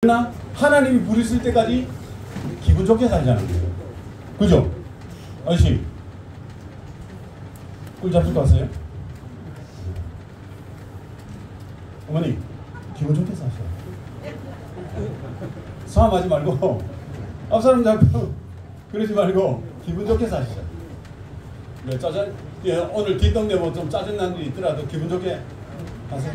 그러나 하나님이 부르실 때까지 기분 좋게 살자는 거예요. 그죠? 아저씨 꿀 잡술 거 왔어요? 어머니 기분 좋게 사셔요. 싸움하지 말고 앞사람 잡고 그러지 말고 기분 좋게 사시죠. 네, 짜증 오늘 뒷동네 뭐 좀 짜증난 일이 있더라도 기분 좋게 하세요.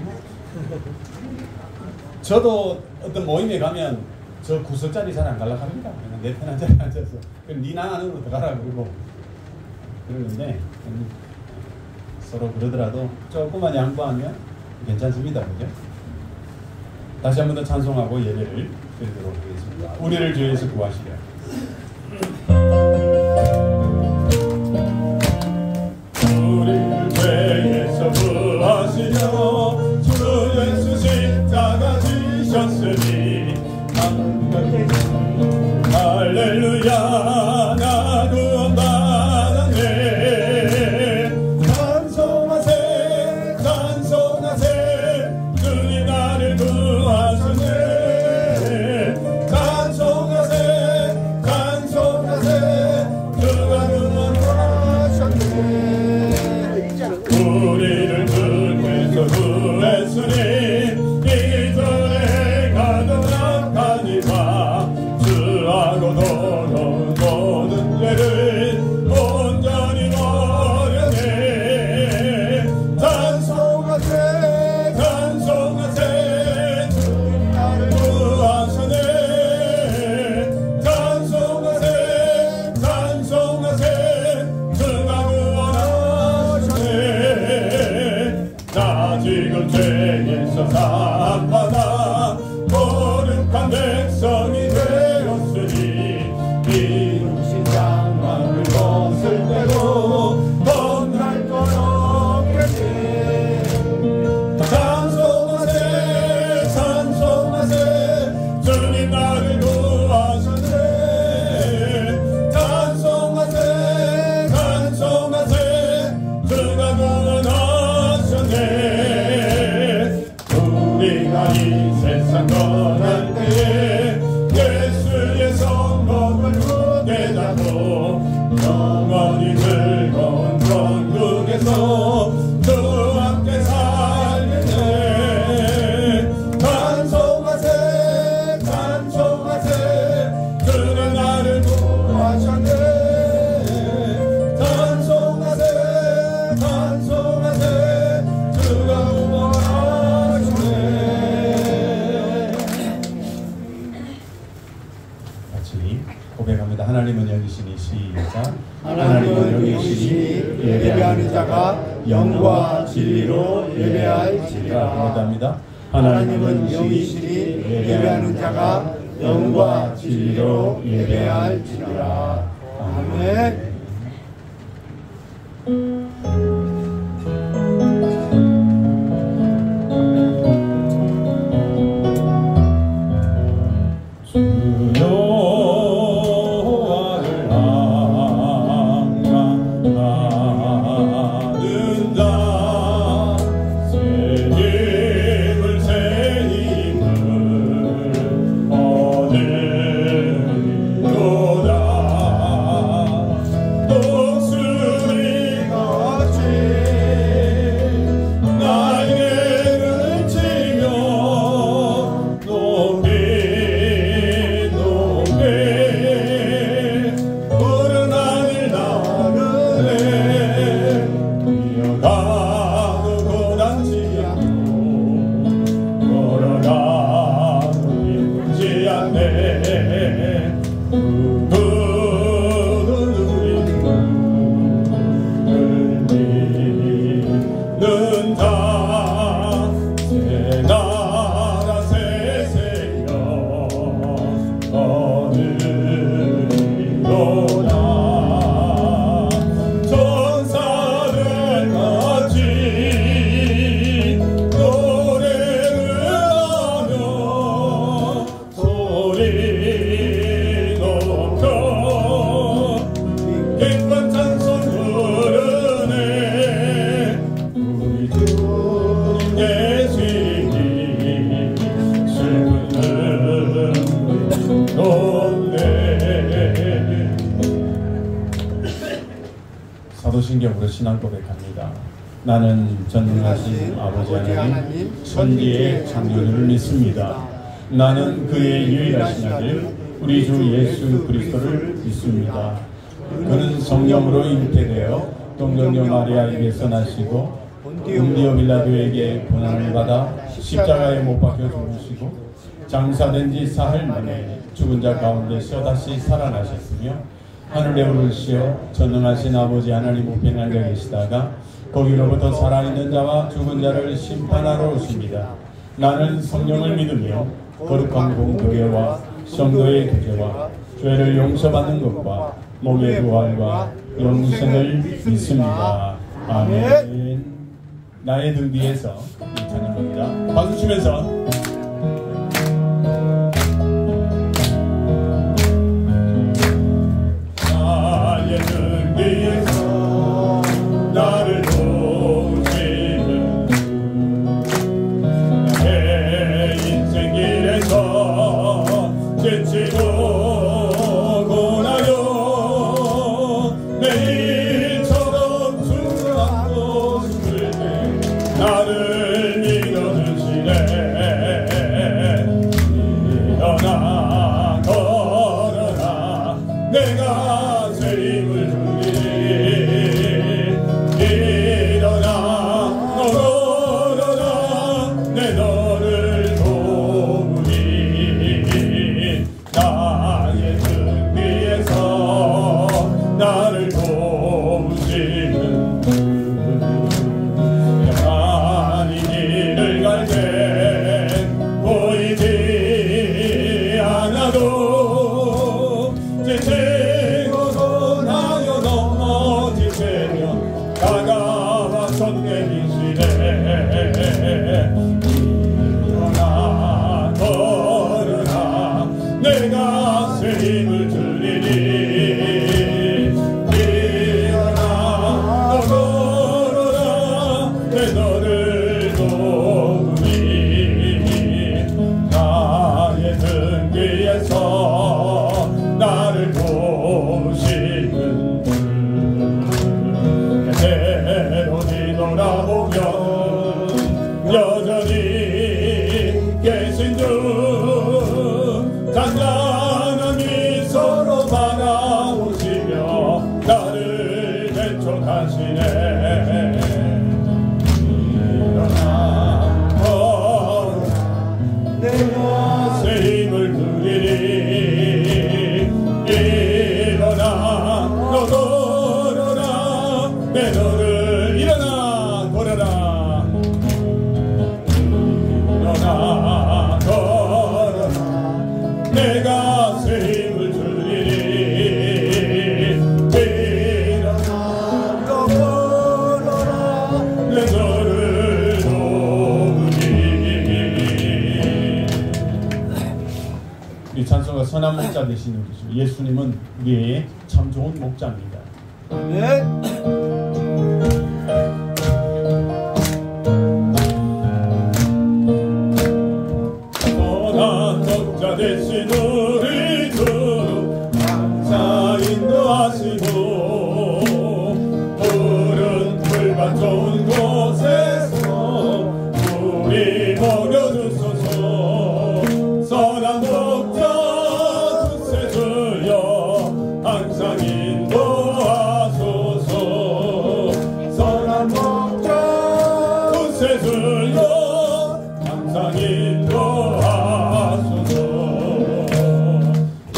저도 어떤 모임에 가면 저 구석자리 잘 안 가려고 합니다. 그냥 내 편한 자리에 앉아서 니 나 안으로 들어가라 그러고 그러는데 서로 그러더라도 조금만 양보하면 괜찮습니다. 그죠? 다시 한 번 더 찬송하고 예배를 드리도록 하겠습니다. 우리를 주에서 구하시려. 우리를 죄에서 구하시려 주 예수 십자가 지셨으니 할렐루야 나 구원받았네. 찬송하세 찬송하세 주님 나를 구하셨네. 찬송하세 찬송하세 주가 구원하셨네. 우리를 주께서 구했으니 이전에 가던 악하니와 주하고 더러운 모든 죄를 온전히 버려내. 찬송하세 찬송하세 주님 나를 구하셨네. 찬송하세 찬송하세 주가 구원하셨네. 나 지금 죄에서 사함받아 거룩한 백성이 되었으니 이루신 장막을 벗을 때도 떠날 것 없겠네. 찬송하세 찬송하세 주님 나를 구하셨네. 찬송하세 찬송하세 주가 구원하셨네. 우리가 이 세상 떠날 때에 예수의 성공을 굳게 잡고 영원히 즐거운 천국에서 주와 함께 살겠네. 찬송하세 찬송하세 주는 나를 구하셨네. 찬송하세 찬송하세 주가 구원하셨네. 같이 고백합니다. 하나님은 여기시니 시작. 하나님은 여기시니 예배하는 자가 영과 진리로 예배할지니라. 감사합니다. 하나님은 여기시니 예배하는 자가 영과 진리로 예배할지니라. 아멘. 진정으로 신앙 고백합니다. 나는 전능하신 아버지 하나님 천지의 창조주를 믿습니다. 나는 그의 유일하신 아들 우리 주 예수 그리스도를 믿습니다. 그는 성령으로 잉태되어 동정녀 마리아에게서 나시고 본디오 빌라도에게 고난을 받아 십자가에 못 박혀 죽으시고 장사된 지 사흘 만에 죽은 자 가운데서 다시 살아나셨으며 하늘에 오르시어 전능하신 아버지 하나님 우편에 앉아 계시다가 거기로부터 살아있는 자와 죽은 자를 심판하러 오십니다. 나는 성령을 믿으며 거룩한 공교회와 성도의 교제와 죄를 용서받는 것과 몸의 부활과 영생을 믿습니다. 아멘. 나의 등 뒤에서 찬양합니다. 박수 치면서 나의 등 뒤에서 나를 도우시는 나의 인생 길에서 지치고 고나요 내일처럼 주랑도 싶을 때 나를 믿어주시네. 일어나 걸어라 내가 새 힘을 주리니 일어나 걸어라 내 너를 도우리. 나의 등 위에서 나를 도우시는 가만히 길을 갈 때 보이지 않아도 지치고 나여 넘어지면 다가와서 내리시네. 일어나 걸어라 내가 새 힘을 주리니 일어나 걸어라 내 너를 도우리. 나의 등 뒤에서 나를 도우시는 대로 뒤돌아보면 여전히 계신 주 잔잔한 미소로 바라보시며 나를 대촉하시네. 일어나 걸어라 내가 새 힘을 누리리. 일어나 너 걸어라 내 너를 일어나 걸어라 일어나 걸어라 내가 새 힘을 주리니 일어나 너 걸어라 내 너를 도우리. 우리 찬송가 선한 목자 되시는 분이시죠. 예수님은 우리의 참 좋은 목자입니다. 아멘. 선한 목자 되신 우리 주 항상 인도하시고 푸른 풀밭 좋은 곳에서 우리 먹여주소서. 선한 목자 두세 주여 항상 인도하소서. 선한 목자 두세 주여 항상 인도하소서.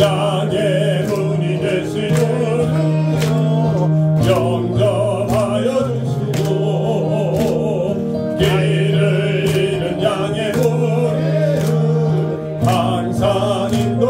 양의 문이 되신 우리여 영접하여 주시고 길을 잃은 양의 우리를 항상 인도하소서.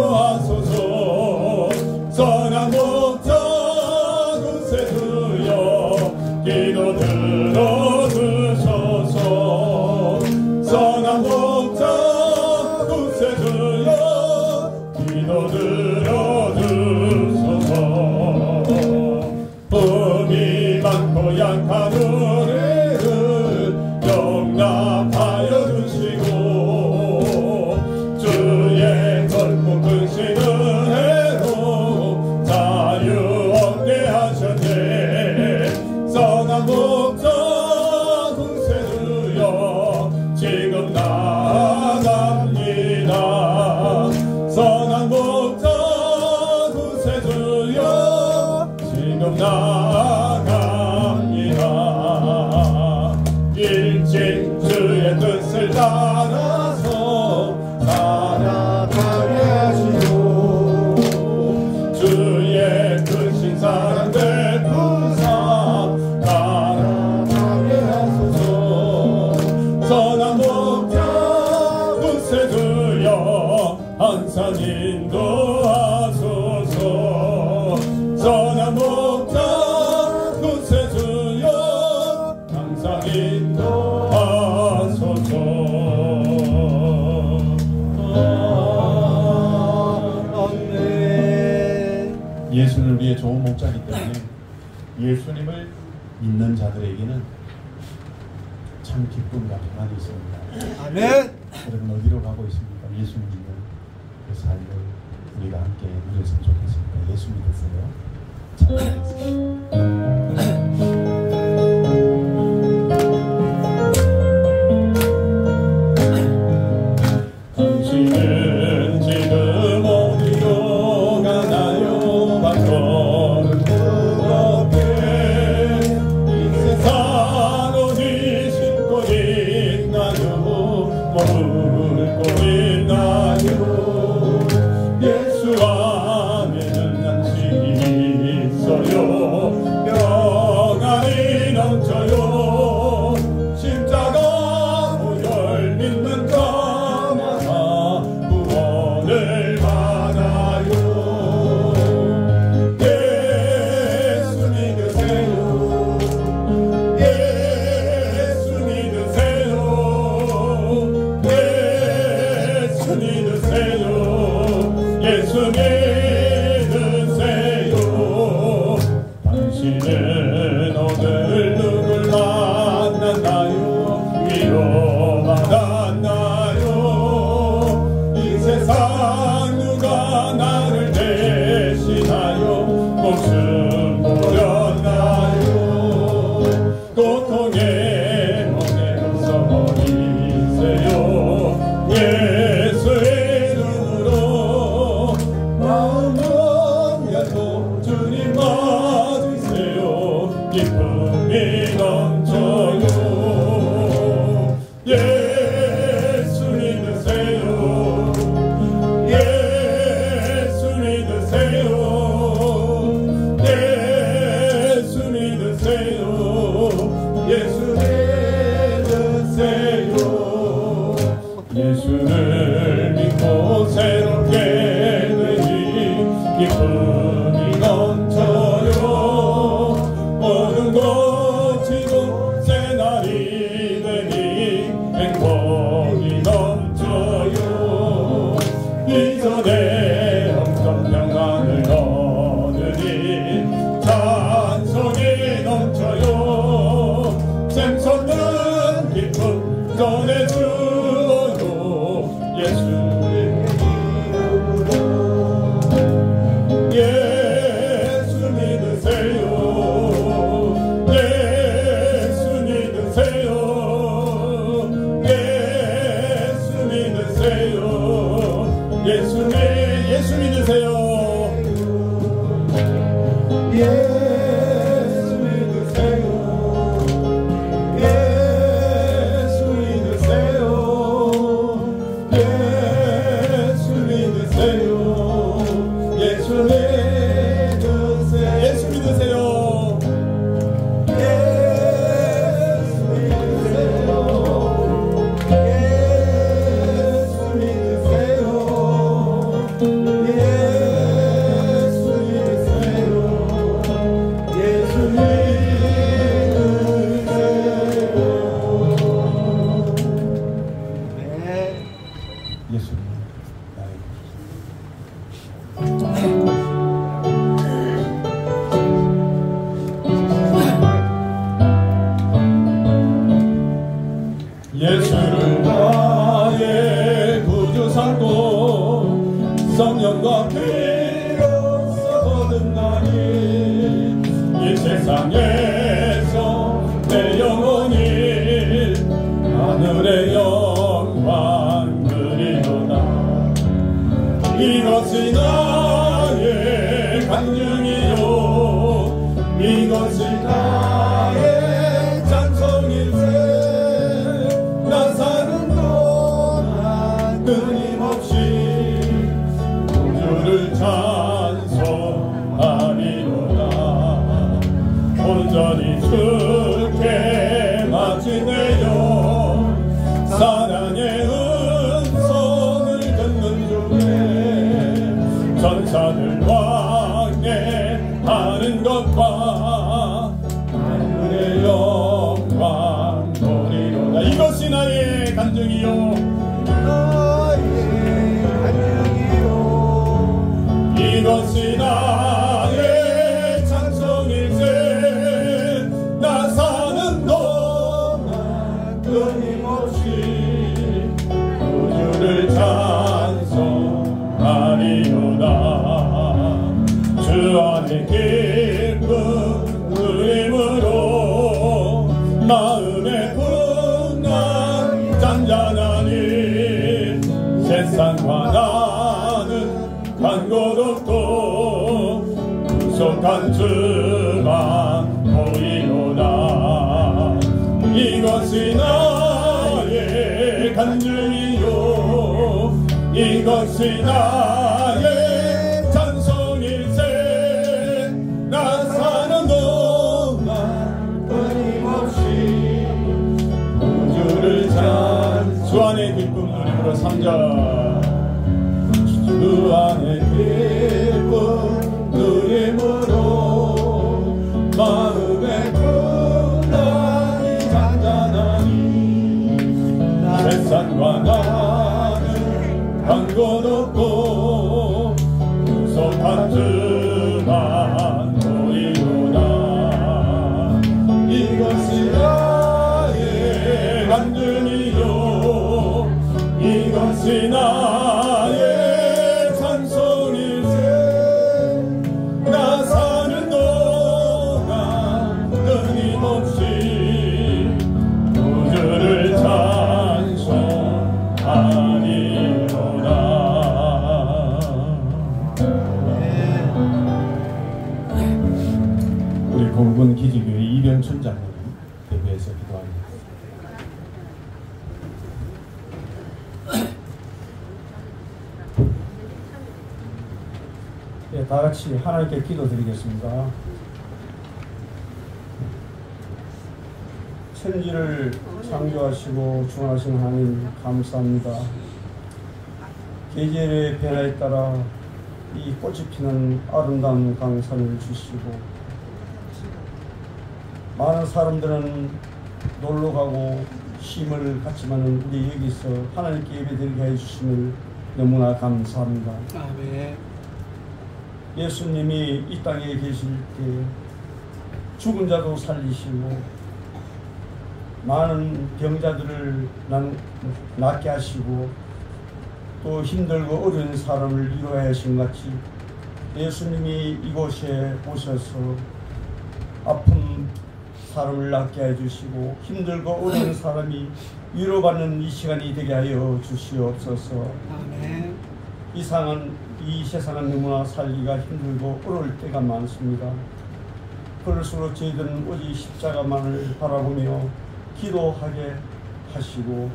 항상 인도하소서. 선한 목자 구세주여 항상 인도하소서. 예수는 우리의 좋은 목자이기 때문에 예수님을 믿는 자들에게는 참 기쁨과 평안이 있습니다. 아멘. 여러분 어디로 가고 있습니까? 예수 믿는 그 삶을 우리가 함께 누렸으면 좋겠습니다. 예수 믿으세요. 당신은 지금 어디로 가나요? 바꿔는 그렇게 이 세상 어디 싣고 있나요? 머물고 있나요? 예수 안에는 안식이 있어요. 평안이 넘쳐요. 십자가 보혈 믿는 자마다 구원을 받아요. 예수 믿으세요. 예수 믿으세요. 예수 믿으세요. 예수 믿으세요. 당신은 오늘 누굴 만났나요? 위로받았나요? 이 세상 누가 나를 대신하여 목숨 버렸나요? 고통의 멍에서 버리세요. 예수의 눈으로 마음은 얇고 주님 맞으세요. 기쁨이 넘쳐요. 예수 믿으세요. 예수 믿으세요. 예수 믿으세요. 예수 믿으세요. 예수를 믿고 새롭게 되니 기쁨이 넘쳐요. 모든 고치고 새 날이 되니 행복이 넘쳐요. 이전에 없던 평안을 얻으니 찬송이 넘쳐요. 샘솟는 기쁨 전해주어요. 예수의 이름으로. 예수 믿으세요. 예수 믿으세요. 예수 믿으세요. 예수 믿으세요. 예수 믿으세요. 예수 믿으세요. 예수 믿으세요. 예수 믿으세요. 예수 믿으세요. 예수님 나의 예수를 나의 구주 삼고 성령과 피로써 거듭나니 이 세상에서 내 영혼이 하늘의 영광 그리도다. 이것이 나의 간증이요 이것이 나의 찬송일세. 나 사는 동안 끊임없이 우주를 찬송하리로다. 온전히 주께 마치네요. 사랑의 음성을 듣는 중에 전사들 왕래하는 것과 하늘의 영광 보리로다. 이것이 나의 간증이요 이것이 나의 찬송일세. 나 사는 동안 끊임없이 구주를 찬송하리로다. 주 안에 기쁨 누림으로 마음의 풍랑 잔잔하니 세상과 나는 간고롭고 구속한 주만 보이로다. 이것이 나의 간증이요 이것이 나의 찬송일세. 나 사는 동안 끊임없이 구주를 주 안의 기쁨 누림으로 3절 주 안의 기쁨 누림으로 마음의 풍랑이 잔잔하니 세상과 나는 간고롭고 구속한 주만 보이로다. 이것이 나의 간증이요 이것이 나의 찬송일세. 나 사는 동안 끊임없이 구주를 찬송하리로다. 우리 공군 기지교회 이병춘 장로님 대표해서 기도합니다. 네, 다 같이 하나님께 기도드리겠습니다. 천지를 창조하시고 주관하신 하나님 감사합니다. 계절의 변화에 따라 이 꽃이 피는 아름다운 강산을 주시고 많은 사람들은 놀러가고 쉼을 갖지만 우리 여기서 하나님께 예배드리게 해주심을 너무나 감사합니다. 아멘. 예수님이 이 땅에 계실 때 죽은 자도 살리시고 많은 병자들을 낫게 하시고 또 힘들고 어려운 사람을 위로해 하신 같이 예수님이 이곳에 오셔서 아픈 사람을 낫게 해주시고 힘들고 어려운 사람이 위로받는 이 시간이 되게 하여 주시옵소서. 아멘. 이 세상은 너무나 살기가 힘들고 어려울 때가 많습니다. 그럴수록 저희들은 오직 십자가만을 바라보며 기도하게 하시고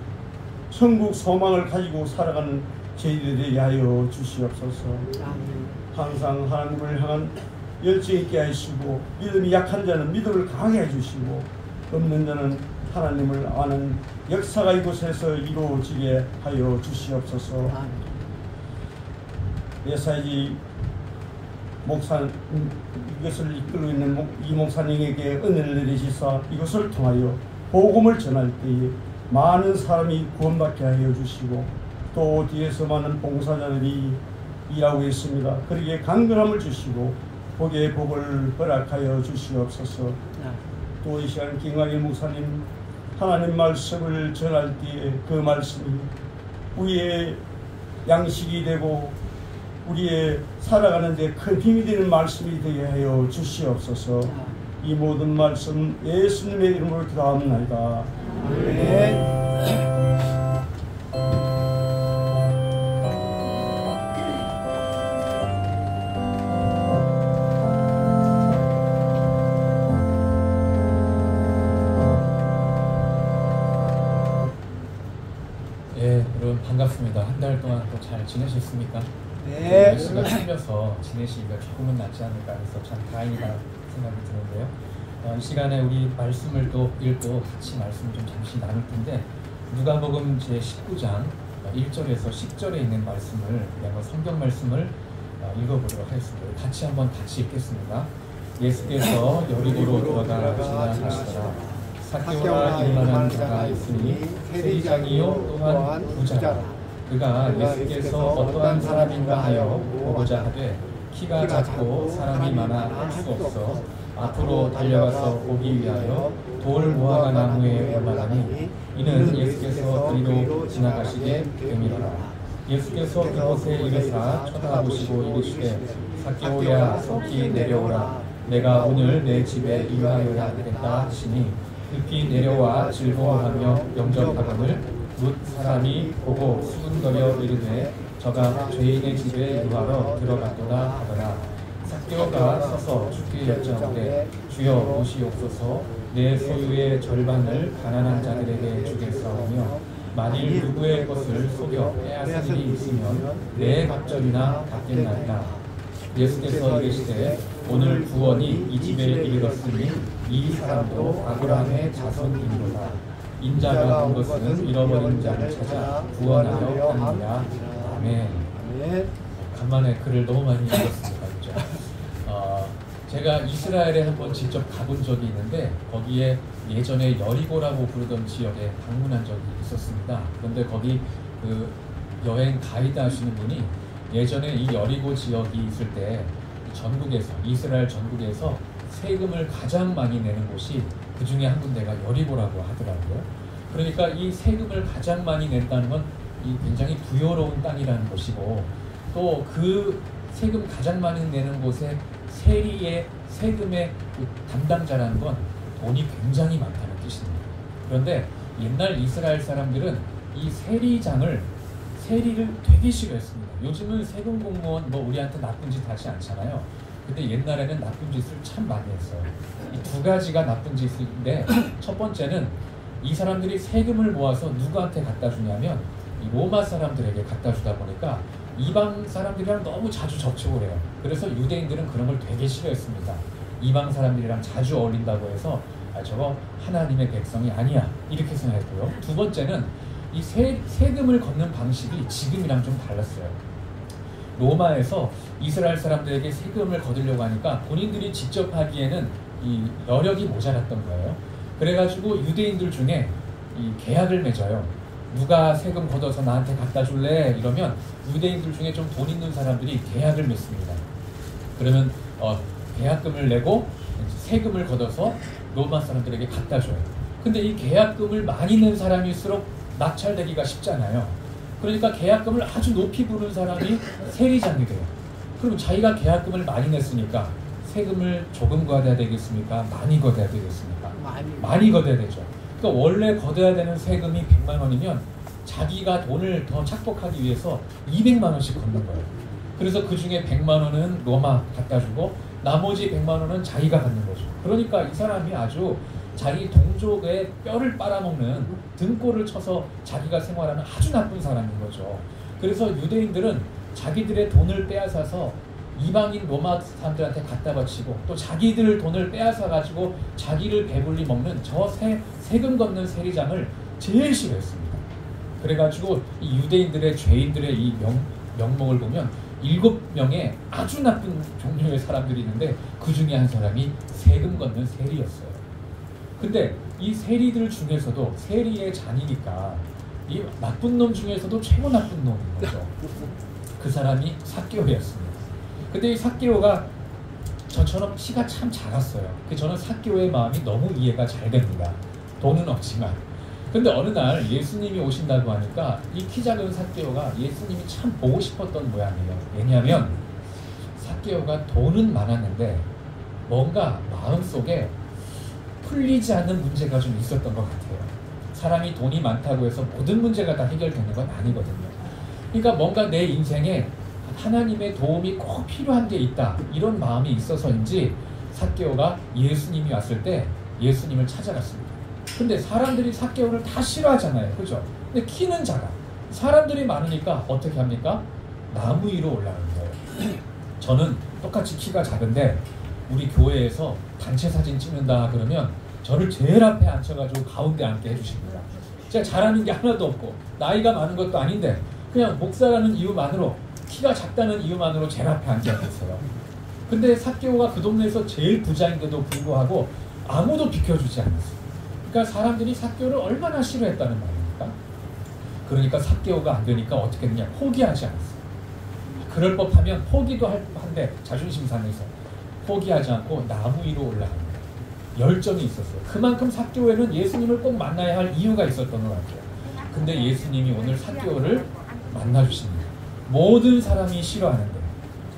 천국 소망을 가지고 살아가는 저희들에게 하여 주시옵소서. 항상 하나님을 향한 열정 있게 하시고 믿음이 약한 자는 믿음을 강하게 해주시고 없는 자는 하나님을 아는 역사가 이곳에서 이루어지게 하여 주시옵소서. 예사지 목사 이것을 이끌고 있는 이 목사님에게 은혜를 내리시사 이것을 통하여 복음을 전할 때에 많은 사람이 구원받게 하여 주시고 또 뒤에서 많은 봉사자들이 일하고 있습니다. 그러기에 강건함을 주시고 복의 복을 허락하여 주시옵소서. 또 이 시간 김광일 목사님 하나님 말씀을 전할 때에 그 말씀이 우리의 양식이 되고 우리의 살아가는 데 큰 힘이 되는 말씀이 되게 하여 주시옵소서. 이 모든 말씀 예수님의 이름으로 기도합니다. 아멘. 예, 여러분 반갑습니다. 한 달 동안 또 잘 지내셨습니까? 네. 날씨가 풀려서 지내시기가 조금은 낫지 않을까 해서 참 다행이다 생각이 드는데요. 이 시간에 우리 말씀을 또 읽고 같이 말씀을 좀 잠시 나눌 텐데 누가복음 제19장 1절에서 10절에 있는 말씀을 우리 한번 성경 말씀을 읽어보도록 하겠습니다. 같이 읽겠습니다. 예수께서 여리고로 들어가 지나가시더라. 삭개오라 이름하는 자가 있으니 세리장이요 또한 부자라. 그가 예수께서 어떠한 사람인가 하여 보고자 하되 키가 작고 사람이 많아 할 수 없어 앞으로 달려가서 보기 위하여 돌 무화과 나무에 올라가니 이는 예수께서 그리로 지나가시게 됨이더라. 예수께서 그곳에 이르사 쳐다보시고 이르시되 삭개오야 속히 내려오라. 내가 오늘 내 집에 이루하여야 하겠다 하시니 급히 내려와 즐거워하며 영접하거늘 뭇 사람이 보고 수군거려 이르되 저가 죄인의 집에 유하러 들어갔도다 하더라. 삭개오가 서서 주께 여짜오되 주여 보시옵소서 내 소유의 절반을 가난한 자들에게 주겠사오며 만일 누구의 것을 속여 빼앗을 일이 있으면 내 갑절이나 갚겠나이다. 예수께서 이르시되 오늘 구원이 이 집에 이르렀으니 이 사람도 아브라함의 자손이니라. 인자가 온 것은 잃어버린 자를 찾아 구원하려 함이라. 아멘. 간만에 글을 너무 많이 읽었습니다. 그죠? 제가 이스라엘에 한번 직접 가본 적이 있는데 거기에 예전에 여리고라고 부르던 지역에 방문한 적이 있었습니다. 그런데 거기 그 여행 가이드 하시는 분이 예전에 이 여리고 지역이 있을 때 전국에서 이스라엘 전국에서 세금을 가장 많이 내는 곳이 그 중에 한 군데가 여리고라고 하더라고요. 그러니까 이 세금을 가장 많이 낸다는 건 이 굉장히 부여로운 땅이라는 것이고 또 그 세금 가장 많이 내는 곳에 세리의 세금의 그 담당자라는 건 돈이 굉장히 많다는 뜻입니다. 그런데 옛날 이스라엘 사람들은 이 세리를 되게 싫어했습니다. 요즘은 세금 공무원 뭐 우리한테 나쁜 짓 하지 않잖아요. 근데 옛날에는 나쁜 짓을 참 많이 했어요. 이 두 가지가 나쁜 짓인데 첫 번째는 이 사람들이 세금을 모아서 누구한테 갖다 주냐면 이 로마 사람들에게 갖다 주다 보니까 이방 사람들이랑 너무 자주 접촉을 해요. 그래서 유대인들은 그런 걸 되게 싫어했습니다. 이방 사람들이랑 자주 어울린다고 해서 저거 하나님의 백성이 아니야 이렇게 생각했고요. 두 번째는 이 세금을 걷는 방식이 지금이랑 좀 달랐어요. 로마에서 이스라엘 사람들에게 세금을 거두려고 하니까 본인들이 직접 하기에는 이 여력이 모자랐던 거예요. 그래가지고 유대인들 중에 이 계약을 맺어요. 누가 세금 걷어서 나한테 갖다 줄래? 이러면 유대인들 중에 좀 돈 있는 사람들이 계약을 맺습니다. 그러면 계약금을 내고 세금을 걷어서 로마 사람들에게 갖다 줘요. 근데 이 계약금을 많이 낸 사람일수록 낙찰되기가 쉽잖아요. 그러니까 계약금을 아주 높이 부른 사람이 세리장이 돼요. 그럼 자기가 계약금을 많이 냈으니까 세금을 조금 걷어야 되겠습니까? 많이 걷어야 되겠습니까? 많이 걷어야 되죠. 그러니까 원래 걷어야 되는 세금이 100만 원이면 자기가 돈을 더 착복하기 위해서 200만 원씩 걷는 거예요. 그래서 그 중에 100만 원은 로마 갖다 주고 나머지 100만 원은 자기가 갖는 거죠. 그러니까 이 사람이 아주 자기 동족의 뼈를 빨아먹는 등골을 쳐서 자기가 생활하는 아주 나쁜 사람인 거죠. 그래서 유대인들은 자기들의 돈을 빼앗아서 이방인 로마 사람들한테 갖다 바치고 또 자기들 돈을 빼앗아 가지고 자기를 배불리 먹는 저 세금 걷는 세리장을 제일 싫어했습니다. 그래가지고 이 유대인들의 죄인들의 이 명목을 보면 7명의 아주 나쁜 종류의 사람들이 있는데 그 중에 한 사람이 세금 걷는 세리였어요. 근데 이 세리들 중에서도 세리의 잔이니까 이 나쁜 놈 중에서도 최고 나쁜 놈인 거죠. 그 사람이 삭개오였습니다. 근데 이 삭개오가 저처럼 키가 참 작았어요. 저는 삭개오의 마음이 너무 이해가 잘 됩니다. 돈은 없지만. 근데 어느 날 예수님이 오신다고 하니까 이 키 작은 삭개오가 예수님이 참 보고 싶었던 모양이에요. 왜냐하면 삭개오가 돈은 많았는데 뭔가 마음속에 풀리지 않는 문제가 좀 있었던 것 같아요. 사람이 돈이 많다고 해서 모든 문제가 다 해결되는 건 아니거든요. 그러니까 뭔가 내 인생에 하나님의 도움이 꼭 필요한 게 있다 이런 마음이 있어서인지 삭개오가 예수님이 왔을 때 예수님을 찾아갔습니다. 근데 사람들이 삭개오를 다 싫어하잖아요. 그죠? 근데 키는 작아. 사람들이 많으니까 어떻게 합니까? 나무 위로 올라가는 거예요. 저는 똑같이 키가 작은데 우리 교회에서 단체 사진 찍는다 그러면 저를 제일 앞에 앉혀가지고 가운데 앉게 해주십니다. 제가 잘하는 게 하나도 없고 나이가 많은 것도 아닌데 그냥 목사라는 이유만으로 키가 작다는 이유만으로 제일 앞에 앉아있어요. 근데 삭개오가 그 동네에서 제일 부자인데도 불구하고 아무도 비켜주지 않았어요. 그러니까 사람들이 삭개오를 얼마나 싫어했다는 말입니까? 그러니까 삭개오가 안 되니까 어떻게 했느냐, 포기하지 않았어요. 그럴 법하면 포기도 한데 자존심 상해서 포기하지 않고 나무 위로 올라갑니다. 열정이 있었어요. 그만큼 삭개오에는 예수님을 꼭 만나야 할 이유가 있었던 것 같아요. 근데 예수님이 오늘 삭개오를 만나주십니다. 모든 사람이 싫어하는데,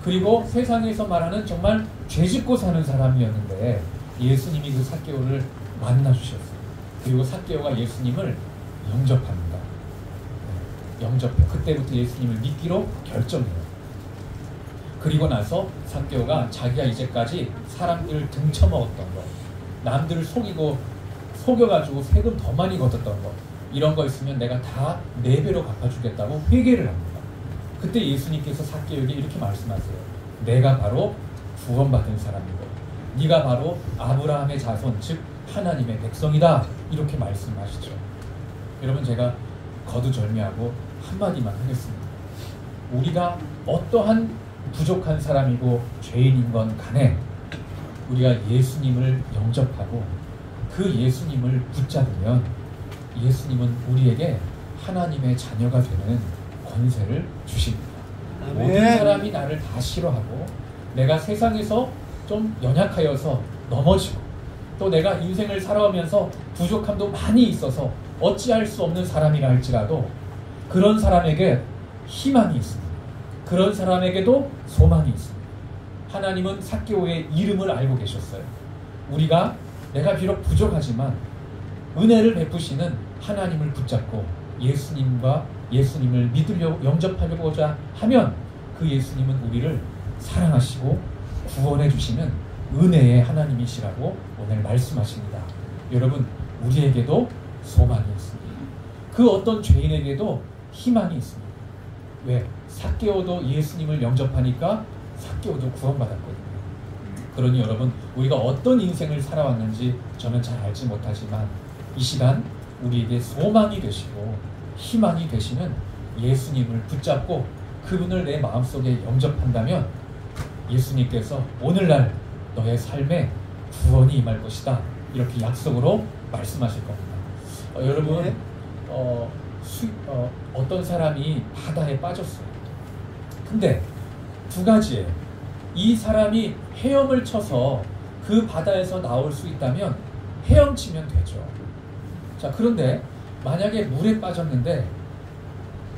그리고 세상에서 말하는 정말 죄짓고 사는 사람이었는데 예수님이 그 삭개오를 만나주셨어요. 그리고 삭개오가 예수님을 영접합니다. 영접해요. 그때부터 예수님을 믿기로 결정해요. 그리고 나서 삭개오가 자기가 이제까지 사람들을 등쳐먹었던 거, 남들을 속여가지고 세금 더 많이 걷었던 거, 이런 거 있으면 내가 다 4배로 갚아주겠다고 회개를 합니다. 그때 예수님께서 삭개오에게 이렇게 말씀하세요. 내가 바로 구원받은 사람이고 네가 바로 아브라함의 자손, 즉 하나님의 백성이다, 이렇게 말씀하시죠. 여러분, 제가 거두절미하고 한마디만 하겠습니다. 우리가 어떠한 부족한 사람이고 죄인인 건 간에 우리가 예수님을 영접하고 그 예수님을 붙잡으면 예수님은 우리에게 하나님의 자녀가 되는 권세를 주십니다. 아멘. 모든 사람이 나를 다 싫어하고 내가 세상에서 좀 연약하여서 넘어지고 또 내가 인생을 살아오면서 부족함도 많이 있어서 어찌할 수 없는 사람이라 할지라도 그런 사람에게 희망이 있습니다. 그런 사람에게도 소망이 있습니다. 하나님은 삭개오의 이름을 알고 계셨어요. 내가 비록 부족하지만 은혜를 베푸시는 하나님을 붙잡고 예수님을 믿으려고 영접하려고자 하면 그 예수님은 우리를 사랑하시고 구원해 주시는 은혜의 하나님이시라고 오늘 말씀하십니다. 여러분, 우리에게도 소망이 있습니다. 그 어떤 죄인에게도 희망이 있습니다. 왜? 삭개오도 예수님을 영접하니까 삭개오도 구원받았거든요. 그러니 여러분, 우리가 어떤 인생을 살아왔는지 저는 잘 알지 못하지만 이 시간 우리에게 소망이 되시고 희망이 되시는 예수님을 붙잡고 그분을 내 마음속에 영접한다면 예수님께서 오늘날 너의 삶에 구원이 임할 것이다, 이렇게 약속으로 말씀하실 겁니다. 여러분, 어떤 사람이 바다에 빠졌어요. 근데 두 가지예요. 이 사람이 헤엄을 쳐서 그 바다에서 나올 수 있다면 헤엄치면 되죠. 자, 그런데 만약에 물에 빠졌는데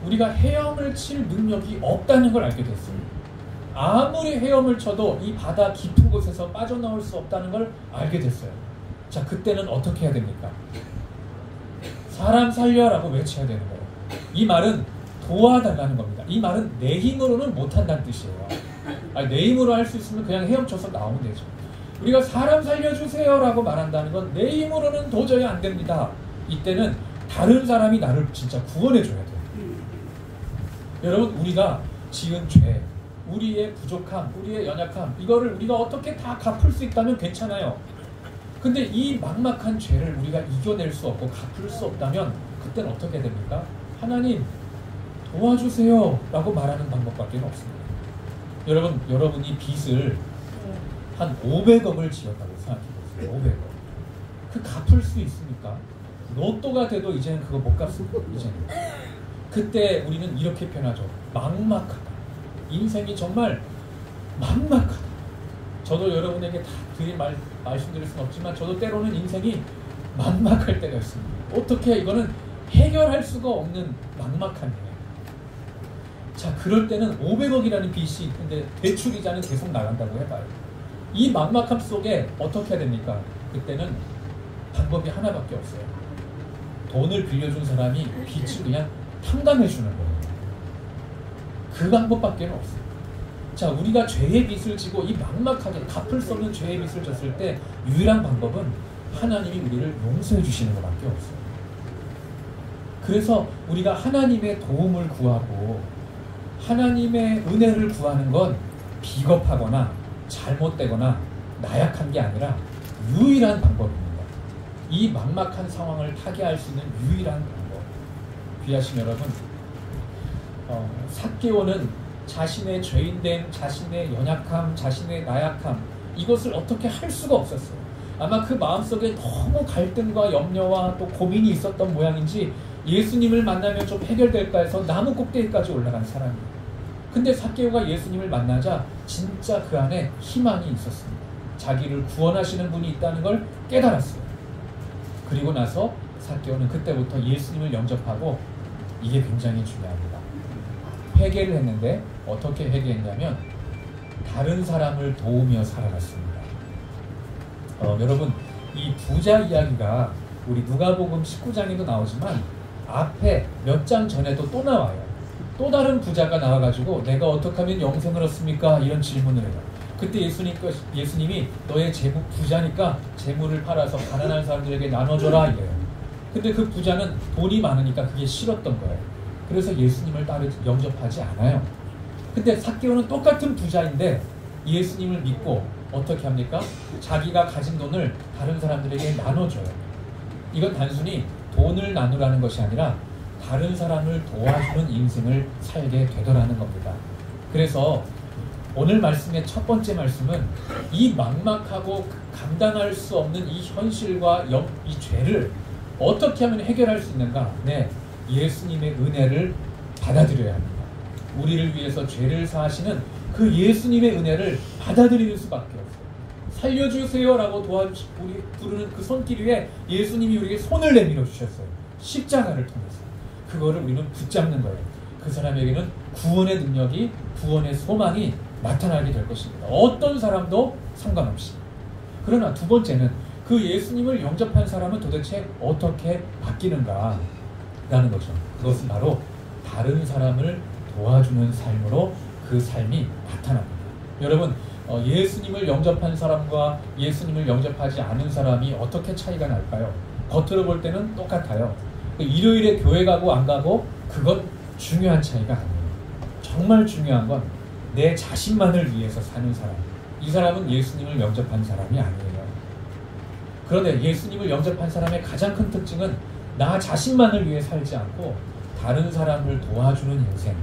우리가 헤엄을 칠 능력이 없다는 걸 알게 됐습니다. 아무리 헤엄을 쳐도 이 바다 깊은 곳에서 빠져나올 수 없다는 걸 알게 됐어요. 자, 그때는 어떻게 해야 됩니까? 사람 살려라고 외쳐야 되는 거예요. 이 말은 도와달라는 겁니다. 이 말은 내 힘으로는 못한다는 뜻이에요. 내 힘으로 할 수 있으면 그냥 헤엄쳐서 나오면 되죠. 우리가 사람 살려주세요 라고 말한다는 건 내 힘으로는 도저히 안 됩니다. 이때는 다른 사람이 나를 진짜 구원해 줘야 돼요. 여러분, 우리가 지은 죄, 우리의 부족함, 우리의 연약함, 이거를 우리가 어떻게 다 갚을 수 있다면 괜찮아요. 근데 이 막막한 죄를 우리가 이겨낼 수 없고 갚을 수 없다면 그때는 어떻게 됩니까? 하나님 도와주세요 라고 말하는 방법밖에 없습니다. 여러분, 여러분이 빚을 한 500억을 지었다고 생각해보세요. 500억. 그 갚을 수 있습니까? 로또가 돼도 이제는 그거 못 갚습니다. 이제는. 그때 우리는 이렇게 표현하죠. 막막하다. 인생이 정말 막막하다. 저도 여러분에게 다 말씀드릴 수는 없지만 저도 때로는 인생이 막막할 때가 있습니다. 어떻게 이거는 해결할 수가 없는 막막한 일. 자, 그럴 때는 500억이라는 빚이 있는데 대출이자는 계속 나간다고 해봐요. 이 막막함 속에 어떻게 해야 됩니까? 그때는 방법이 하나밖에 없어요. 돈을 빌려준 사람이 빚을 그냥 탕감해 주는 거예요. 그 방법밖에 없어요. 자, 우리가 죄의 빚을 지고 이 막막하게 갚을 수 없는 죄의 빚을 졌을 때 유일한 방법은 하나님이 우리를 용서해 주시는 것밖에 없어요. 그래서 우리가 하나님의 도움을 구하고 하나님의 은혜를 구하는 건 비겁하거나 잘못되거나 나약한 게 아니라 유일한 방법입니다. 이 막막한 상황을 타개할 수 있는 유일한 방법. 귀하신 여러분, 삭개오는 자신의 죄인됨, 자신의 연약함, 자신의 나약함, 이것을 어떻게 할 수가 없었어요. 아마 그 마음속에 너무 갈등과 염려와 또 고민이 있었던 모양인지 예수님을 만나면 좀 해결될까 해서 나무 꼭대기까지 올라간 사람이에요. 근데 삭개오가 예수님을 만나자 진짜 그 안에 희망이 있었습니다. 자기를 구원하시는 분이 있다는 걸 깨달았어요. 그리고 나서 삭개오는 그때부터 예수님을 영접하고, 이게 굉장히 중요합니다. 회개를 했는데 어떻게 회개했냐면 다른 사람을 도우며 살아갔습니다. 여러분, 이 부자 이야기가 우리 누가복음 19장에도 나오지만 앞에 몇 장 전에도 또 나와요. 또 다른 부자가 나와가지고 내가 어떻게 하면 영생을 얻습니까? 이런 질문을 해요. 그때 예수님이 너의 부자니까 재물을 팔아서 가난한 사람들에게 나눠줘라 이래요. 근데 그 부자는 돈이 많으니까 그게 싫었던 거예요. 그래서 예수님을 영접하지 않아요. 근데 삭개오는 똑같은 부자인데 예수님을 믿고 어떻게 합니까? 자기가 가진 돈을 다른 사람들에게 나눠줘요. 이건 단순히 돈을 나누라는 것이 아니라 다른 사람을 도와주는 인생을 살게 되더라는 겁니다. 그래서 오늘 말씀의 첫 번째 말씀은 이 막막하고 감당할 수 없는 이 현실과 이 죄를 어떻게 하면 해결할 수 있는가? 네, 예수님의 은혜를 받아들여야 합니다. 우리를 위해서 죄를 사하시는 그 예수님의 은혜를 받아들이는 수밖에 없어요. 살려주세요 라고 우리 부르는 그 손길 위에 예수님이 우리에게 손을 내밀어 주셨어요. 십자가를 통해서. 그거를 우리는 붙잡는 거예요. 그 사람에게는 구원의 능력이, 구원의 소망이 나타나게 될 것입니다. 어떤 사람도 상관없이. 그러나 두 번째는 그 예수님을 영접한 사람은 도대체 어떻게 바뀌는가 라는 거죠. 그것은 바로 다른 사람을 도와주는 삶으로 그 삶이 나타납니다. 여러분, 예수님을 영접한 사람과 예수님을 영접하지 않은 사람이 어떻게 차이가 날까요? 겉으로 볼 때는 똑같아요. 일요일에 교회 가고 안 가고 그건 중요한 차이가 아니에요. 정말 중요한 건 내 자신만을 위해서 사는 사람. 이 사람은 예수님을 영접한 사람이 아니에요. 그런데 예수님을 영접한 사람의 가장 큰 특징은 나 자신만을 위해 살지 않고 다른 사람을 도와주는 인생.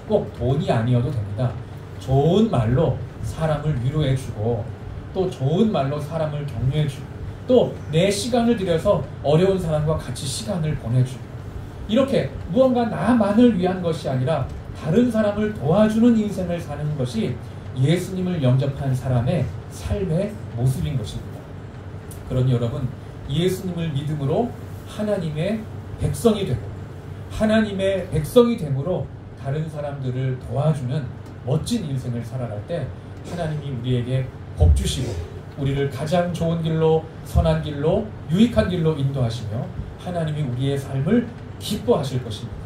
꼭 돈이 아니어도 됩니다. 좋은 말로 사람을 위로해주고, 또 좋은 말로 사람을 격려해주고, 또 내 시간을 들여서 어려운 사람과 같이 시간을 보내주고, 이렇게 무언가 나만을 위한 것이 아니라 다른 사람을 도와주는 인생을 사는 것이 예수님을 영접한 사람의 삶의 모습인 것입니다. 그러니 여러분, 예수님을 믿음으로 하나님의 백성이 되고, 하나님의 백성이 됨으로 다른 사람들을 도와주는 멋진 인생을 살아갈 때 하나님이 우리에게 복 주시고 우리를 가장 좋은 길로, 선한 길로, 유익한 길로 인도하시며 하나님이 우리의 삶을 기뻐하실 것입니다.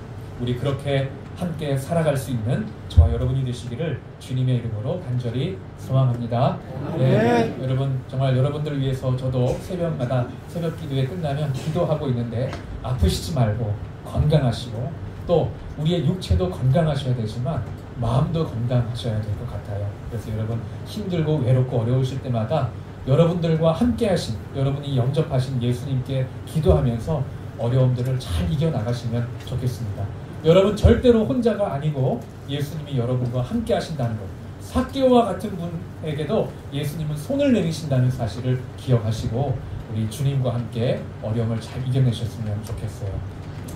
우리 그렇게 함께 살아갈 수 있는 저와 여러분이 되시기를 주님의 이름으로 간절히 소망합니다. 네, 여러분, 정말 여러분들을 위해서 저도 새벽마다 새벽 기도회 끝나면 기도하고 있는데 아프시지 말고 건강하시고, 또 우리의 육체도 건강하셔야 되지만 마음도 건강하셔야 될 것 같아요. 그래서 여러분, 힘들고 외롭고 어려우실 때마다 여러분들과 함께 하신, 여러분이 영접하신 예수님께 기도하면서 어려움들을 잘 이겨나가시면 좋겠습니다. 여러분 절대로 혼자가 아니고 예수님이 여러분과 함께 하신다는 것, 삭개오와 같은 분에게도 예수님은 손을 내미신다는 사실을 기억하시고 우리 주님과 함께 어려움을 잘 이겨내셨으면 좋겠어요.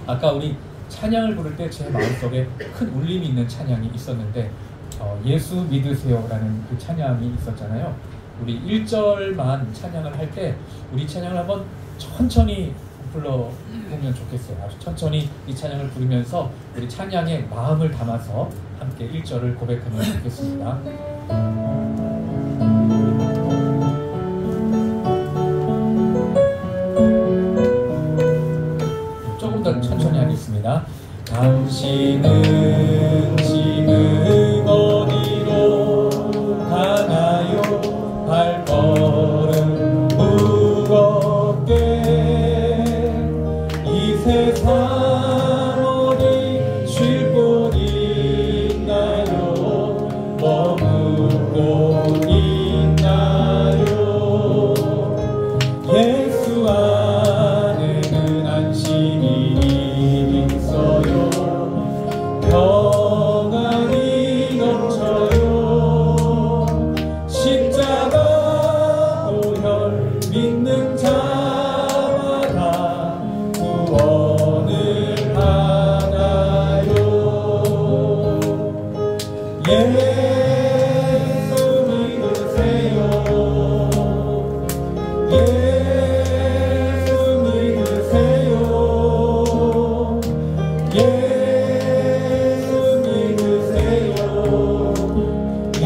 아까 우리 찬양을 부를 때 제 마음속에 큰 울림이 있는 찬양이 있었는데 예수 믿으세요라는 그 찬양이 있었잖아요. 우리 1절만 찬양을 할 때 우리 찬양을 한번 천천히 불러보면 좋겠어요. 아주 천천히 이 찬양을 부르면서 우리 찬양에 마음을 담아서 함께 1절을 고백하면 좋겠습니다. 조금 더 천천히 하겠습니다. 당신은 지금 어디로 가나요? 발걸음 무겁게 이 세상 어디 쉴 곳 있나요? 머물고 있나요? 예수 안에는 안식이 있어요. 평안이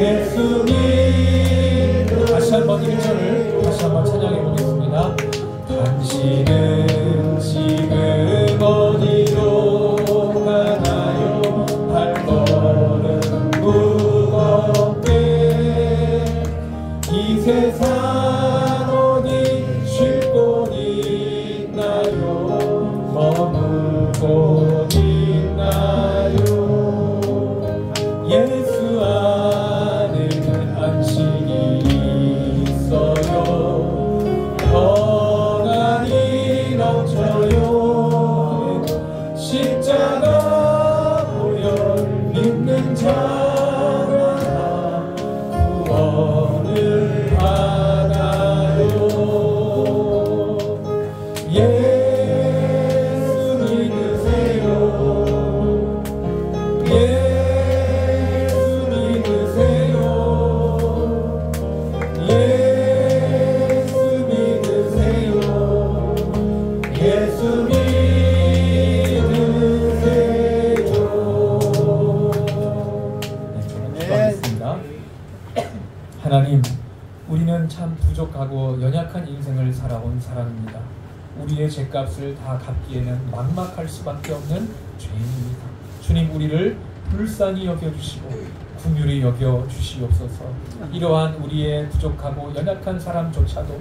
예수님. 다시 한번 1절을 다시 한번 찬양해 보겠습니다. 당신은 지금 어디로 가나요? 발걸음 무겁게 이 세상 어디 쉴 곳 있나요? 머물 곳 있나요? 예수 안에는 안식이 있어요. 평안이 넘쳐요. 십자가 보혈 믿는 자마다 구원을 받아요. 예수 믿으세요. 예수 믿으세요. 예수 믿으세요. 예수 믿으세요. 네, 기도하겠습니다. 하나님, 우리는 참 부족하고 연약한 인생을 살아온 사람입니다. 우리의 죄값을 다 갚기에는 막막할 수밖에 없는 죄인입니다. 주님, 우리를 불쌍히 여겨주시고 긍휼히 여겨주시옵소서. 이러한 우리의 부족하고 연약한 사람조차도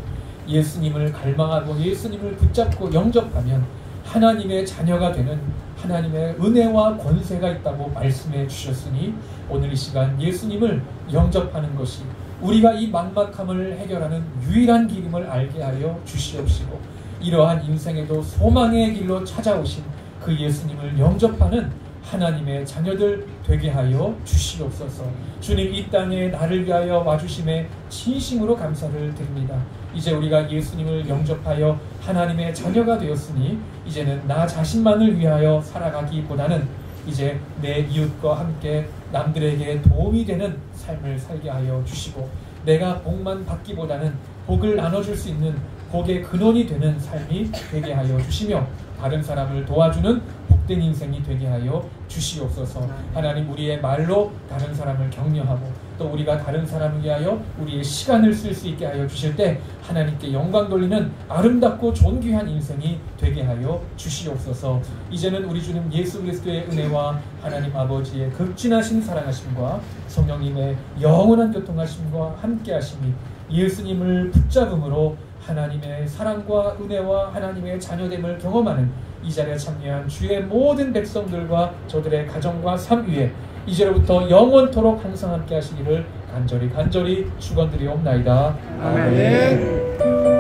예수님을 갈망하고 예수님을 붙잡고 영접하면 하나님의 자녀가 되는 하나님의 은혜와 권세가 있다고 말씀해 주셨으니 오늘 이 시간 예수님을 영접하는 것이 우리가 이 막막함을 해결하는 유일한 길임을 알게 하여 주시옵시고, 이러한 인생에도 소망의 길로 찾아오신 그 예수님을 영접하는 하나님의 자녀들 되게 하여 주시옵소서. 주님, 이 땅에 나를 위하여 와주심에 진심으로 감사를 드립니다. 이제 우리가 예수님을 영접하여 하나님의 자녀가 되었으니 이제는 나 자신만을 위하여 살아가기보다는 이제 내 이웃과 함께 남들에게 도움이 되는 삶을 살게 하여 주시고, 내가 복만 받기보다는 복을 나눠줄 수 있는 복의 근원이 되는 삶이 되게 하여 주시며, 다른 사람을 도와주는 복된 인생이 되게 하여 주시옵소서. 하나님, 우리의 말로 다른 사람을 격려하고 또 우리가 다른 사람을 위하여 우리의 시간을 쓸 수 있게 하여 주실 때 하나님께 영광 돌리는 아름답고 존귀한 인생이 되게 하여 주시옵소서. 이제는 우리 주님 예수 그리스도의 은혜와 하나님 아버지의 극진하신 사랑하심과 성령님의 영원한 교통하심과 함께하심이 예수님을 붙잡음으로 하나님의 사랑과 은혜와 하나님의 자녀됨을 경험하는 이 자리에 참여한 주의 모든 백성들과 저들의 가정과 삶 위에 이제로부터 영원토록 항상 함께 하시기를 간절히 축원드리옵나이다. 아멘.